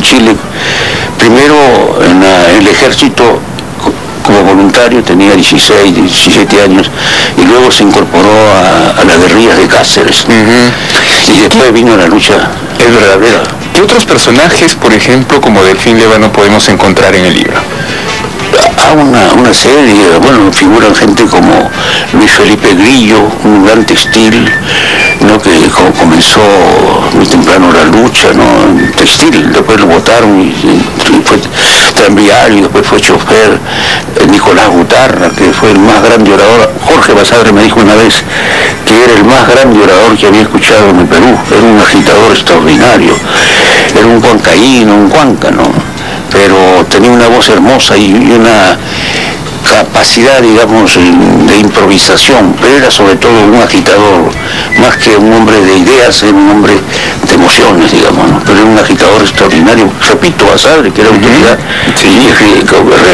Chile, primero en el ejército como voluntario, tenía 16, 17 años, y luego se incorporó a las guerrillas de Cáceres. Y después vino la lucha verdadera. ¿Qué otros personajes, por ejemplo, como Delfín Lévano, podemos encontrar en el libro? Una serie, bueno, figuran gente como Luis Felipe Grillo, un gran textil, ¿no? Que comenzó muy temprano la lucha, ¿no? En textil, después lo votaron y fue tranviario, después fue chofer. Nicolás Gutarra, que fue el más grande orador. Jorge Basadre me dijo una vez que era el más grande orador que había escuchado en el Perú. Era un agitador extraordinario, era un huancaíno, un huanca, ¿no? Pero tenía una voz hermosa y una capacidad, digamos, de improvisación, pero era sobre todo un agitador, más que un hombre de ideas, era un hombre de emociones, digamos, ¿no? Pero era un agitador extraordinario. Repito, Basadre, que era autoridad, y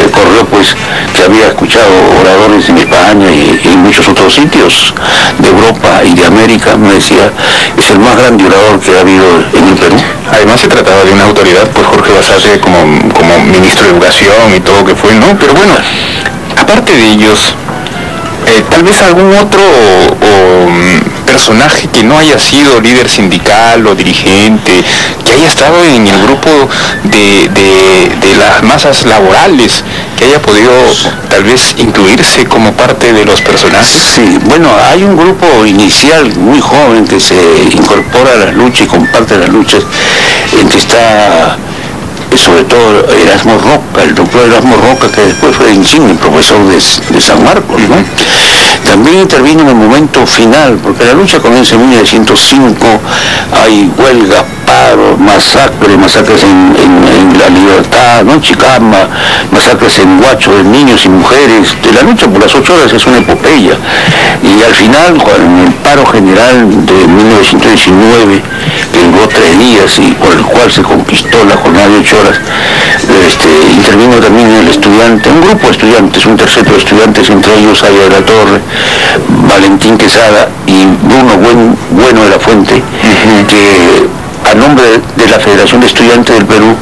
recordó pues que había escuchado oradores en España y en muchos otros sitios de Europa y de América. Me decía, es el más grande orador que ha habido en el Perú. Además se trataba de una autoridad, pues Jorge Basadre como ministro de Educación y todo que fue, ¿no? Pero bueno, aparte de ellos, tal vez algún otro personaje que no haya sido líder sindical o dirigente, que haya estado en el grupo de las masas laborales, que haya podido tal vez incluirse como parte de los personajes. Sí, bueno, hay un grupo inicial muy joven que se incorpora a las luchas y comparte las luchas, en que está sobre todo Erasmo Roca, el doctor Erasmo Roca, que después fue insigne profesor de San Marcos, ¿no? También intervino en el momento final, porque la lucha comienza en 1905, hay huelgas, paros, masacres en La Libertad, ¿no? Chicama, masacres en Huacho de niños y mujeres. La lucha por las 8 horas es una epopeya, y al final, en el paro general de 1919, que duró 3 días y por el cual se conquistó la jornada de 8 horas, intervino también el estudiante, un grupo de estudiantes, un terceto de estudiantes, entre ellos Aya de la Torre, Valentín Quesada y Bruno Bueno de la Fuente, que a nombre de la Federación de Estudiantes del Perú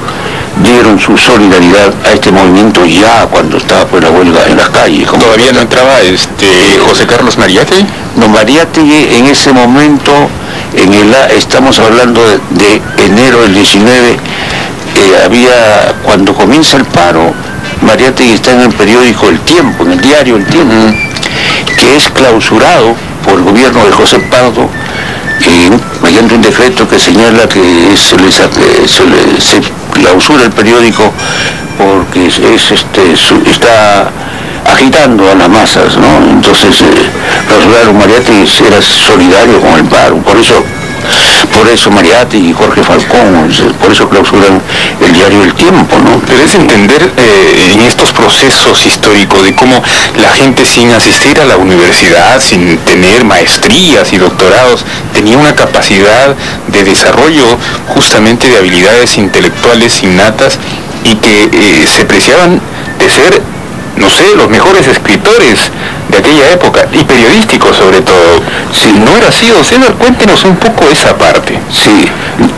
dieron su solidaridad a este movimiento ya cuando estaba por la huelga en las calles. ¿Todavía no entraba José Carlos Mariátegui? No, Mariátegui en ese momento, estamos hablando de enero del 19, cuando comienza el paro, Mariátegui está en el periódico El Tiempo, en el diario El Tiempo, que es clausurado por el gobierno de José Pardo, mediante un decreto que señala que se clausura el periódico porque está agitando a las masas, ¿no? Entonces clausuraron. Mariátegui era solidario con el paro, por eso Mariátegui y Jorge Falcón, por eso clausuran el diario El Tiempo, ¿no? Pero es entender en estos procesos históricos de cómo la gente, sin asistir a la universidad, sin tener maestrías y doctorados, tenía una capacidad de desarrollo justamente de habilidades intelectuales innatas, y que se preciaban de ser, no sé, los mejores escritores de aquella época, y periodísticos sobre todo. Si no era así, César, cuéntenos un poco esa parte. Sí,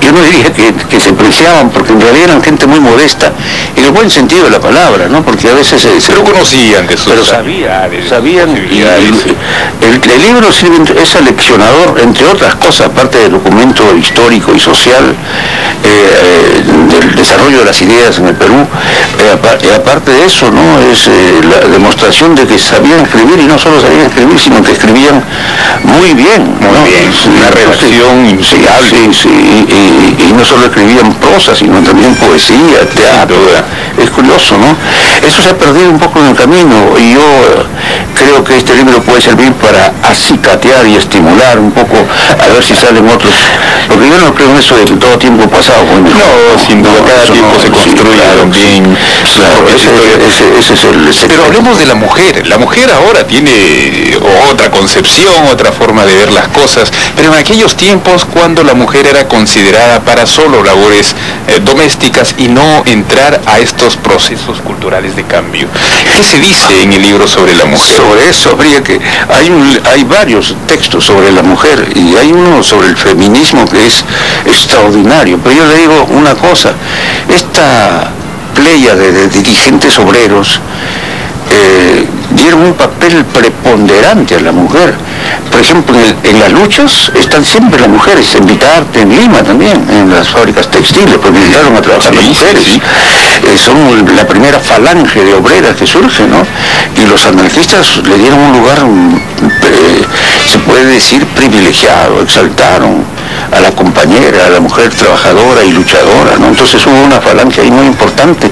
yo no diría que se preciaban, porque en realidad eran gente muy modesta, en el buen sentido de la palabra, ¿no? Porque a veces se lo conocían de sus sabían, y el libro sirve, es aleccionador, entre otras cosas, aparte del documento histórico y social del desarrollo de las ideas en el Perú, aparte de eso, ¿no? Es la demostración de que sabían escribir, y no solo sabían escribir, sino que escribían muy bien, ¿no? Una redacción impecable. Sí, y no solo escribían prosa, sino también poesía, teatro. Es curioso, ¿no? Eso se ha perdido un poco en el camino, y yo creo que este libro puede servir para acicatear y estimular un poco, a ver si salen otros, porque yo no creo en eso de que todo tiempo pasado. Bueno, no, sin duda, cada tiempo se construye también. Ese es el secreto. Pero hablemos de la mujer. La mujer ahora tiene otra concepción, otra forma de ver las cosas, pero en aquellos tiempos, cuando la mujer era considerada para solo labores domésticas y no entrar a estos procesos culturales de cambio. ¿Qué se dice en el libro sobre la mujer? Sobre eso habría que... Hay varios textos sobre la mujer, y hay uno sobre el feminismo que es extraordinario. pero yo le digo una cosa, esta playa de dirigentes obreros dieron un papel preponderante a la mujer. Por ejemplo, en las luchas están siempre las mujeres, en Vitarte, en Lima también, en las fábricas textiles, porque invitaron a trabajar las mujeres. Son la primera falange de obreras que surge, ¿no? Y los anarquistas le dieron un lugar, se puede decir, privilegiado, exaltaron a la compañera, a la mujer trabajadora y luchadora, ¿no? Entonces hubo una falange ahí muy importante,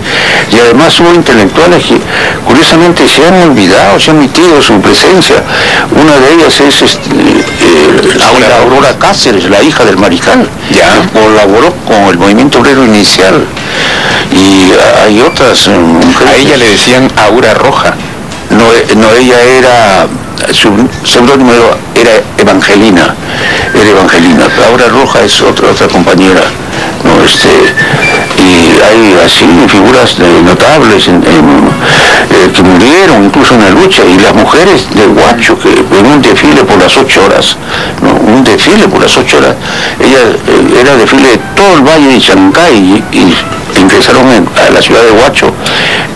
y además hubo intelectuales que curiosamente se han olvidado, se han omitido su presencia. Una de ellas es Aurora Cáceres, la hija del mariscal, que colaboró con el movimiento obrero inicial, y hay otras mujeres. A ella le decían Aura Roja. No, ella era, su seudónimo era Evangelina, Aura Roja es otra compañera, ¿no? Y hay así figuras notables que murieron incluso en la lucha, y las mujeres de Huacho, que en un desfile por las 8 horas, ¿no? Un desfile por las 8 horas, ella era desfile de todo el valle de Chancay, y ingresaron a la ciudad de Huacho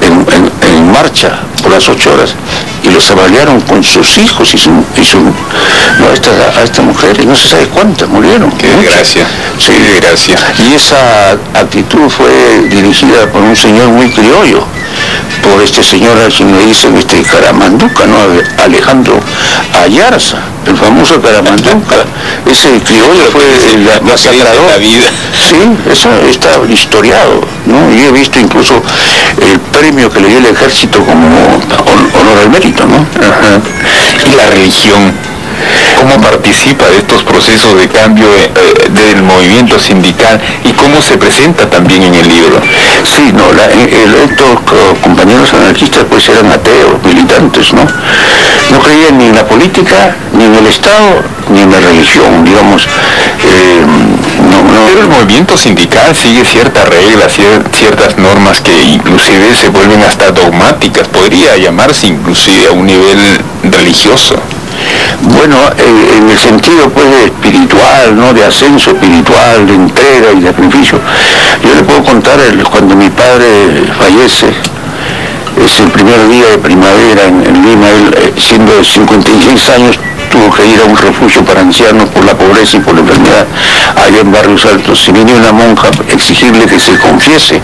en marcha por las 8 horas, y los avaliaron con sus hijos no, a estas mujeres, no se sabe cuántas murieron. Qué desgracia, sí, qué desgracia. Y esa actitud fue dirigida por un señor muy criollo, por este señor a quien le dicen Caramanduca, ¿no? Alejandro Ayarza, el famoso Caramanduca. Ese criollo fue el masacrador de la vida. Sí, eso está historiado, ¿no? Y he visto incluso el premio que le dio el ejército como honor al mérito, ¿no? Ajá. Y la religión, ¿cómo participa de estos procesos de cambio del movimiento sindical y cómo se presenta también en el libro? Sí, no, estos compañeros anarquistas pues eran ateos, militantes, ¿no? No creían ni en la política, ni en el Estado, ni en la religión, digamos. Pero el movimiento sindical sigue ciertas reglas, ciertas normas que inclusive se vuelven hasta dogmáticas, podría llamarse inclusive a un nivel religioso. Bueno, en el sentido pues espiritual, ¿no? De ascenso espiritual, de entrega y de sacrificio. Yo le puedo contar cuando mi padre fallece, es el primer día de primavera en Lima, él siendo de 56 años, tuvo que ir a un refugio para ancianos por la pobreza y por la enfermedad, allá en Barrios Altos. Y vino una monja a exigirle que se confiese.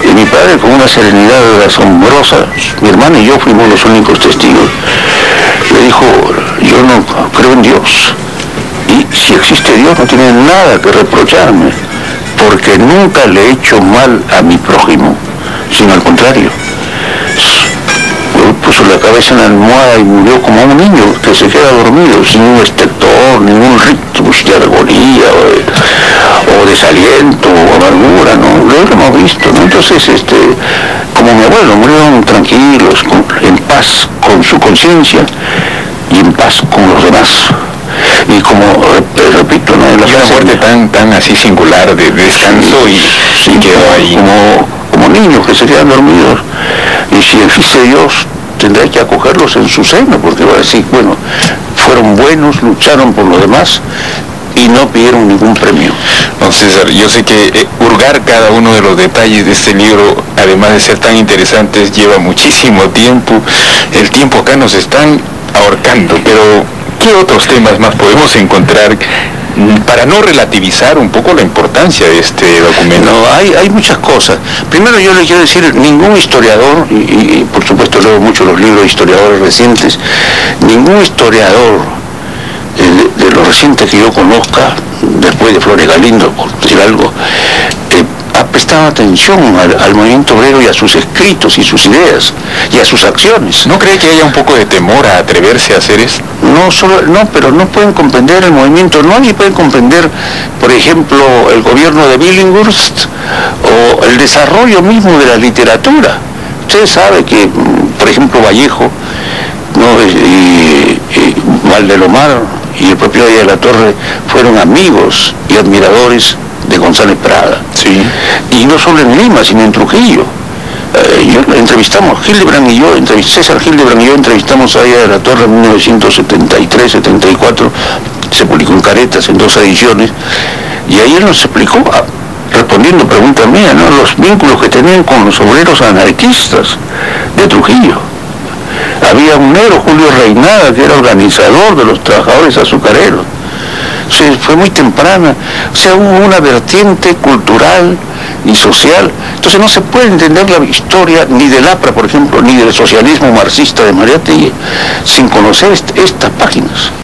Y mi padre, con una serenidad asombrosa, mi hermana y yo fuimos los únicos testigos, le dijo: yo no creo en Dios, y si existe Dios no tiene nada que reprocharme, porque nunca le he hecho mal a mi prójimo, sino al contrario. Puso la cabeza en la almohada y murió como un niño que se queda dormido, sin un estertor, ningún rictus de argonía o desaliento o amargura, ¿no? Lo hemos visto, ¿no? Entonces, como mi abuelo, murieron tranquilos, en paz con su conciencia y en paz con los demás. Y como, repito, ¿no? Y una muerte tan así singular de descanso y quedó ahí. Como niños que se quedan dormidos, y si existe Dios tendrá que acogerlos en su seno, porque va a decir, bueno, fueron buenos, lucharon por lo demás y no pidieron ningún premio. Don César, yo sé que hurgar cada uno de los detalles de este libro, además de ser tan interesantes, lleva muchísimo tiempo. El tiempo acá nos están ahorcando, pero ¿qué otros temas más podemos encontrar para no relativizar un poco la importancia de este documento? No, hay muchas cosas. Primero yo le quiero decir, ningún historiador, y por supuesto leo mucho los libros de historiadores recientes, ningún historiador de los recientes que yo conozca, después de Flores Galindo, por decir algo, ha prestado atención al movimiento obrero y a sus escritos y sus ideas y a sus acciones. ¿No cree que haya un poco de temor a atreverse a hacer esto? No, pero no pueden comprender el movimiento, no ni pueden comprender, por ejemplo, el gobierno de Billinghurst o el desarrollo mismo de la literatura. Usted sabe que, por ejemplo, Vallejo, ¿no? y Valdelomar y el propio de la Torre fueron amigos y admiradores de González Prada. Sí. Y no solo en Lima, sino en Trujillo. Entrevistamos, César Hildebrand y yo entrevistamos a ella de la Torre en 1973-74, se publicó en Caretas en 2 ediciones, Y ahí él nos explicó, respondiendo preguntas mías, ¿no?, los vínculos que tenían con los obreros anarquistas de Trujillo. Había un negro, Julio Reynada, que era organizador de los trabajadores azucareros. Fue muy temprana, o sea, hubo una vertiente cultural y social. Entonces no se puede entender la historia ni del APRA, por ejemplo, ni del socialismo marxista de Mariátegui sin conocer estas páginas.